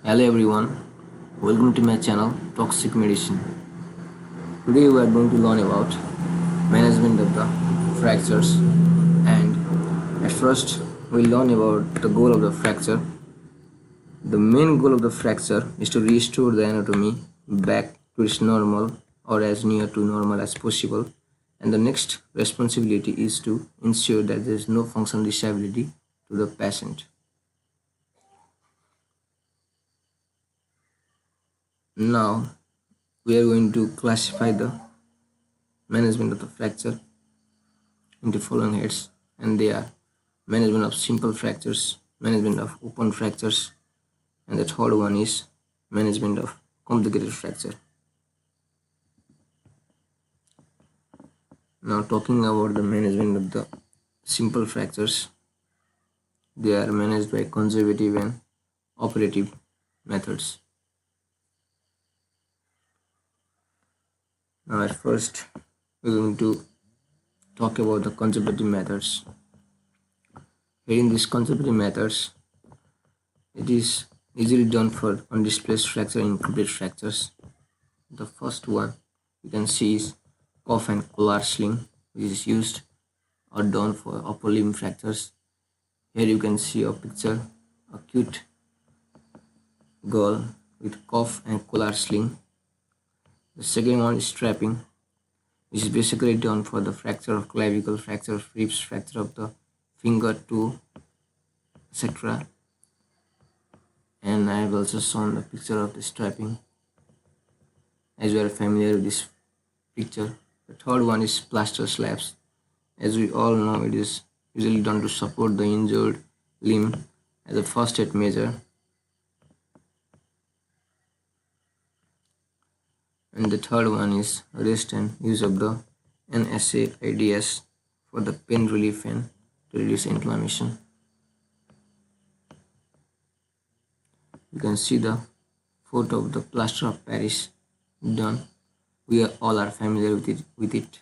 Hello everyone, welcome to my channel Toxic Medicine. Today we are going to learn about management of the fractures, and at first we'll learn about the goal of the fracture. The main goal of the fracture is to restore the anatomy back to its normal or as near to normal as possible, and the next responsibility is to ensure that there is no functional disability to the patient. Now we are going to classify the management of the fracture into following heads, and they are management of simple fractures, management of open fractures, and the third one is management of complicated fracture. Now talking about the management of the simple fractures, they are managed by conservative and operative methods. Now at first we're going to talk about the conservative methods. Here in these conservative methods, it is easily done for undisplaced fracture and incomplete fractures. The first one you can see is cuff and collar sling, which is used or done for upper limb fractures. Here you can see a picture, a cute girl with cuff and collar sling. The second one is strapping, which is basically done for the fracture of clavicle, fracture of ribs, fracture of the finger, toe, etc. And I have also shown the picture of the strapping, as you are familiar with this picture. The third one is plaster slabs. As we all know, it is usually done to support the injured limb as a first aid measure. And the third one is rest and use of the NSAIDs for the pain relief and to reduce inflammation. You can see the photo of the plaster of Paris done. We all are familiar with it.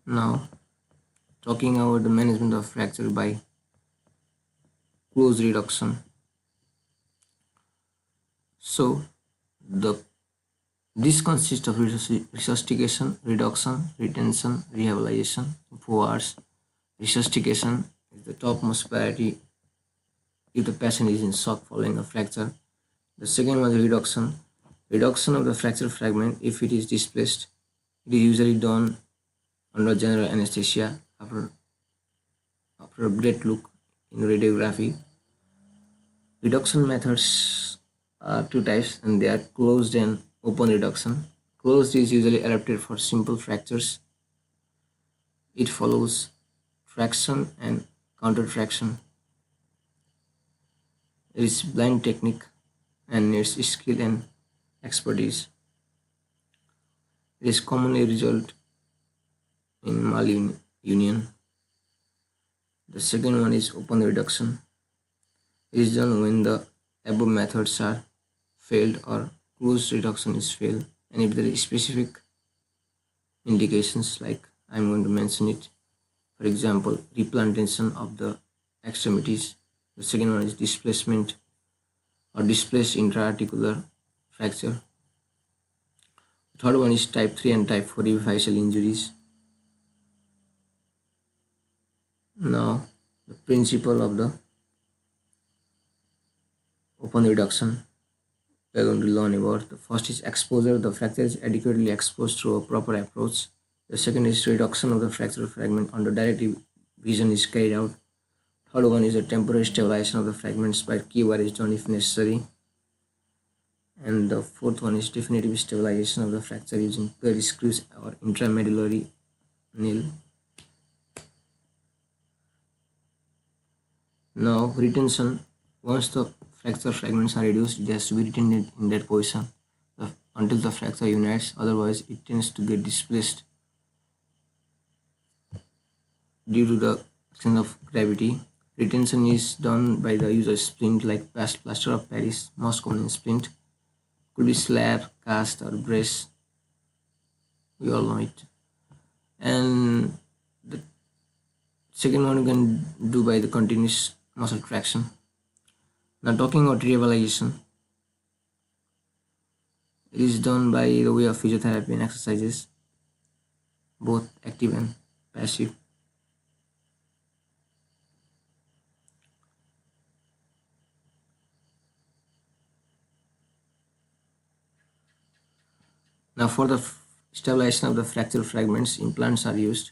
Now, talking about the management of fracture by close reduction. So, this consists of resuscitation, reduction, retention, rehabilitation. 4 hours. Resuscitation is the topmost priority if the patient is in shock following a fracture. The second one is reduction. Reduction of the fracture fragment if it is displaced. It is usually done under general anesthesia after a great look in radiography. Reduction methods are two types, and they are closed and open reduction. Closed is usually adapted for simple fractures. It follows traction and countertraction. It is blind technique and needs skill and expertise. It is commonly result in malunion. The second one is open reduction. It is done when the above methods are failed or closed reduction is failed, and if there is specific indications, like I'm going to mention it. For example, replantation of the extremities. The second one is displacement or displaced intra-articular fracture. The third one is type 3 and type 4 epiphyseal injuries. Now, the principle of the open reduction we are going to learn about. The first is exposure. The fracture is adequately exposed through a proper approach. The second is reduction of the fracture fragment under direct vision is carried out. Third one is a temporary stabilization of the fragments by key wire is done if necessary. And the fourth one is definitive stabilization of the fracture using pair screws or intramedullary nail. Now, retention. Once the fracture fragments are reduced, it has to be retained in that position until the fracture unites, otherwise it tends to get displaced due to the action of gravity. Retention is done by the use of splint like plaster of Paris, most common splint. Could be slab, cast or brace. We all know it. And the second one you can do by the continuous muscle traction. Now talking about rehabilitation, it is done by the way of physiotherapy and exercises, both active and passive. Now for the stabilization of the fracture fragments, implants are used.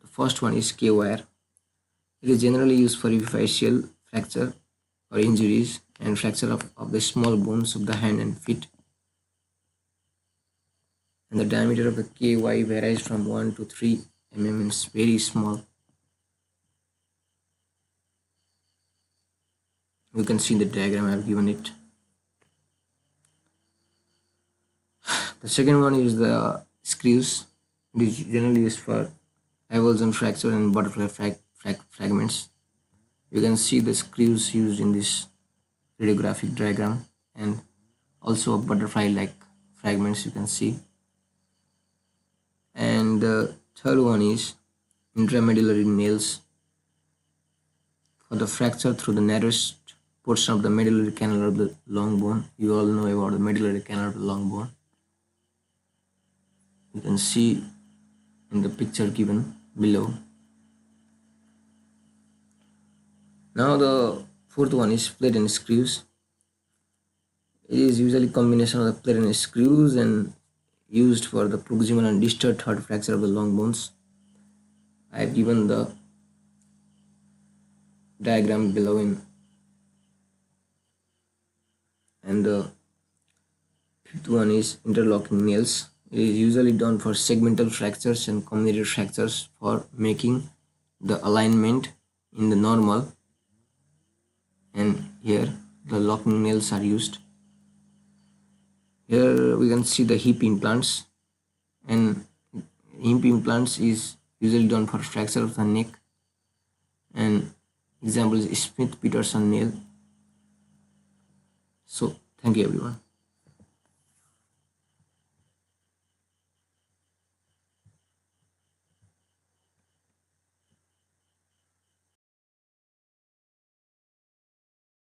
The first one is K-wire. It is generally used for epiphyseal fracture or injuries and fracture of the small bones of the hand and feet. And the diameter of the KY varies from 1 to 3 mm, it's very small. You can see the diagram I have given it. The second one is the screws. It is generally used for avulsion fracture and butterfly fragments. You can see the screws used in this radiographic diagram, and also butterfly like fragments you can see. And the third one is intramedullary nails for the fracture through the narrowest portion of the medullary canal of the long bone. You all know about the medullary canal of the long bone. You can see in the picture given below. Now the fourth one is plate and screws. It is usually combination of the plate and screws and used for the proximal and distal third fracture of the long bones. I have given the diagram below and the fifth one is interlocking nails. It is usually done for segmental fractures and comminuted fractures for making the alignment in the normal, and here the locking nails are used. Here we can see the hip implants, and hip implants is usually done for fracture of the neck, and example is Smith-Peterson nail. So thank you everyone.